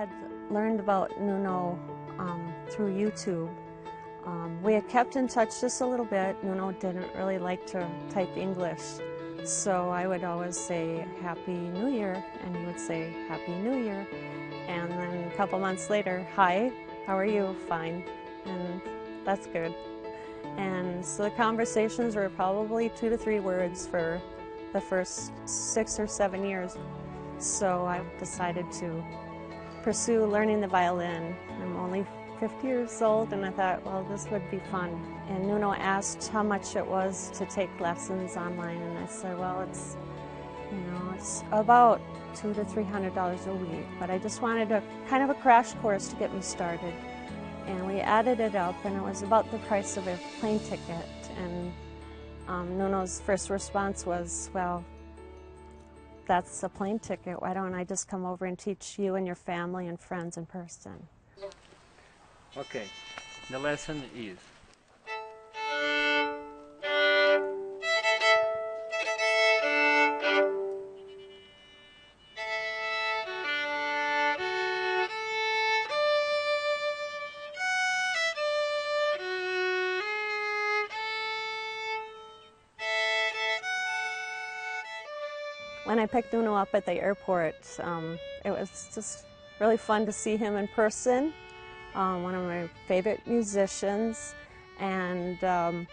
had learned about Nuno through YouTube. We had kept in touch just a little bit. Nuno didn't really like to type English, so I would always say Happy New Year, and he would say Happy New Year. And then a couple months later, hi, how are you? Fine. And that's good. And so the conversations were probably 2 to 3 words for the first 6 or 7 years. So I decided to pursue learning the violin. I'm only 50 years old, and I thought, well, this would be fun. And Nuno asked how much it was to take lessons online, and I said, well, it's about $200 to $300 a week, but I just wanted a kind of a crash course to get me started. And we added it up, and it was about the price of a plane ticket. And Nuno's first response was, well, that's a plane ticket. Why don't I just come over and teach you and your family and friends in person? Okay, the lesson is when I picked Nuno up at the airport, it was just really fun to see him in person. One of my favorite musicians, and I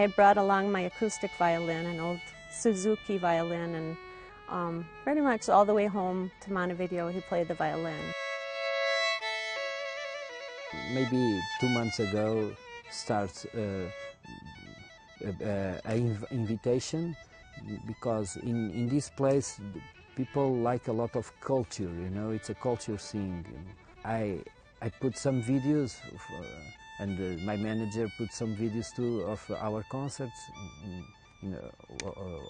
had brought along my acoustic violin, an old Suzuki violin, and pretty much all the way home to Montevideo he played the violin. Maybe 2 months ago starts an invitation, because in this place people like a lot of culture, you know, it's a culture thing. I put some videos, and my manager put some videos too of our concerts in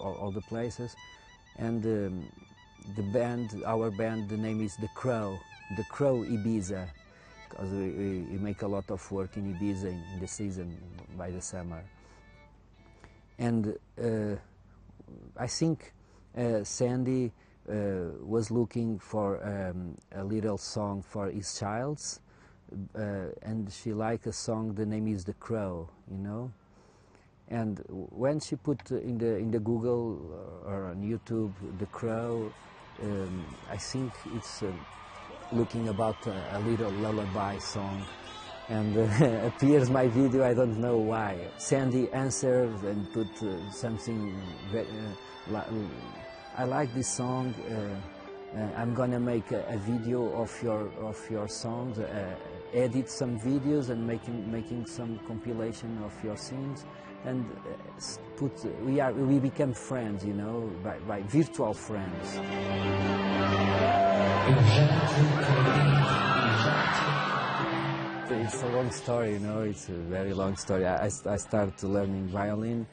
all the places. And the band, our band, the name is The Crow Ibiza, because we make a lot of work in Ibiza in the season, by the summer. And I think Sandy was looking for a little song for his child, and she liked a song, the name is The Crow, you know. And when she put in the Google or on YouTube The Crow, I think it's looking about a little lullaby song, and appears my video, I don't know why. Sandy answered and put something I like this song. I'm gonna make a video of your songs, edit some videos, and making some compilation of your scenes, and we become friends, you know, by virtual friends. It's a long story, you know. It's a very long story. I started learning violin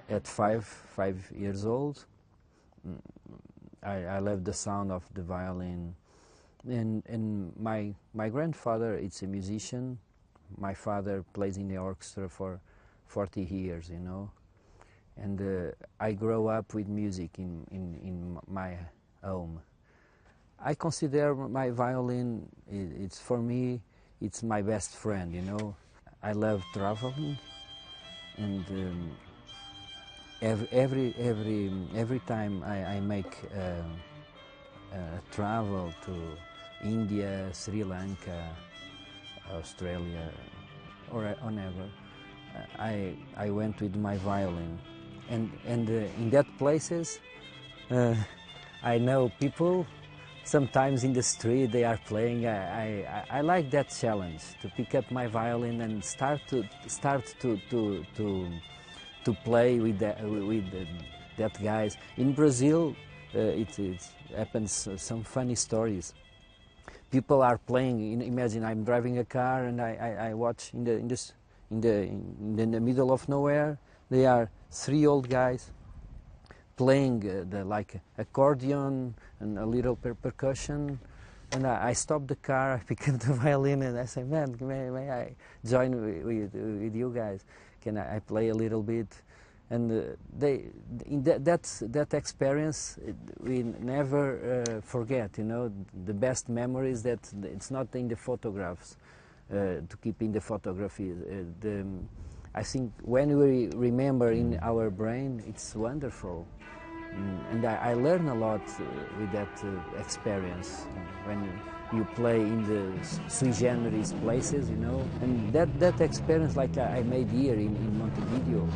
at five years old. I love the sound of the violin, and my grandfather is a musician. My father plays in the orchestra for 40 years, you know, and I grew up with music in my home. I consider my violin, it's for me, it's my best friend, you know. I love traveling, and every time I make a travel to India, Sri Lanka, Australia, or whenever, I went with my violin, and in that places I know people. Sometimes in the street they are playing. I like that challenge, to pick up my violin and start to play with that guys. In Brazil, it happens some funny stories. People are playing. Imagine I'm driving a car and I watch in the middle of nowhere. There are 3 old guys playing like accordion and a little percussion. And I stop the car, I pick up the violin, and I say, man, may I join with you guys? Can I play a little bit? And that experience we never forget. You know, the best memories that it's not in the photographs to keep in the photography. I think when we remember in our brain, it's wonderful. And I learn a lot with that experience when you play in the sui generis places, you know. And that experience, like I made here in Montevideo.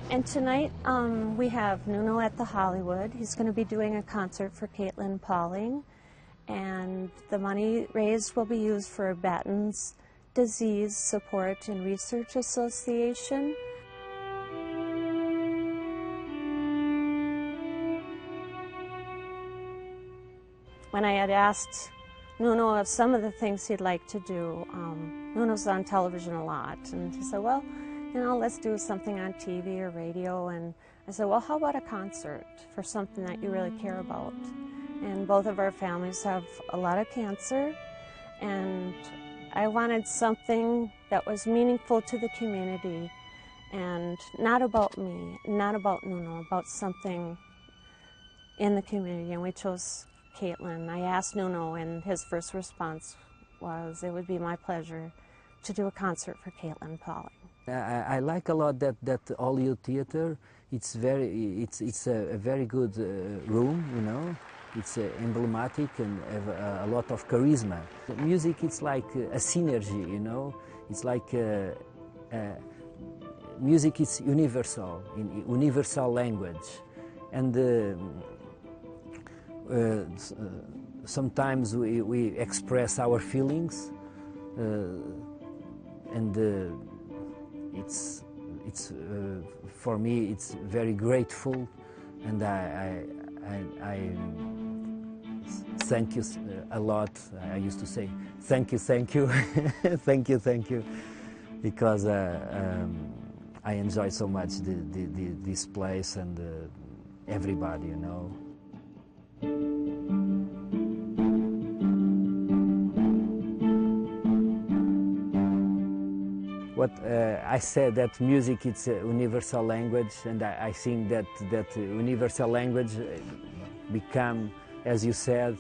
And tonight we have Nuno at the Hollywood. He's going to be doing a concert for Caitlin Pauling, and the money raised will be used for Batten's Disease Support and Research Association. When I had asked Nuno of some of the things he'd like to do, Nuno's on television a lot, and he said, well, you know, let's do something on TV or radio. And I said, well, how about a concert for something that you really care about? And both of our families have a lot of cancer, and I wanted something that was meaningful to the community and not about me, not about Nuno, about something in the community, and we chose Caitlin. I asked Nuno, and his first response was, it would be my pleasure to do a concert for Caitlin Pauling. I like a lot that Hollywood Theatre. It's a very good room, you know. It's emblematic and have a lot of charisma. The music, it's like a synergy, you know. It's like music is universal, in universal language, and sometimes we express our feelings, and it's for me it's very grateful, and I thank you a lot. I used to say thank you, thank you, thank you, because I enjoy so much this place and everybody, you know. What I said, that music is a universal language, and I think that universal language become, as you said,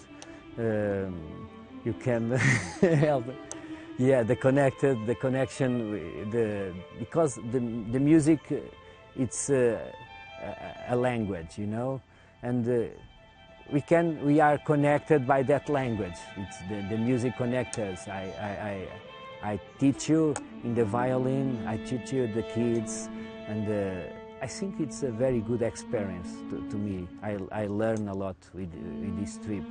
you can help. Yeah, the connection, because the music, it's a language, you know, and we are connected by that language. It's the music connects us. I teach you in the violin, I teach you the kids, and I think it's a very good experience to me. I learn a lot with this trip.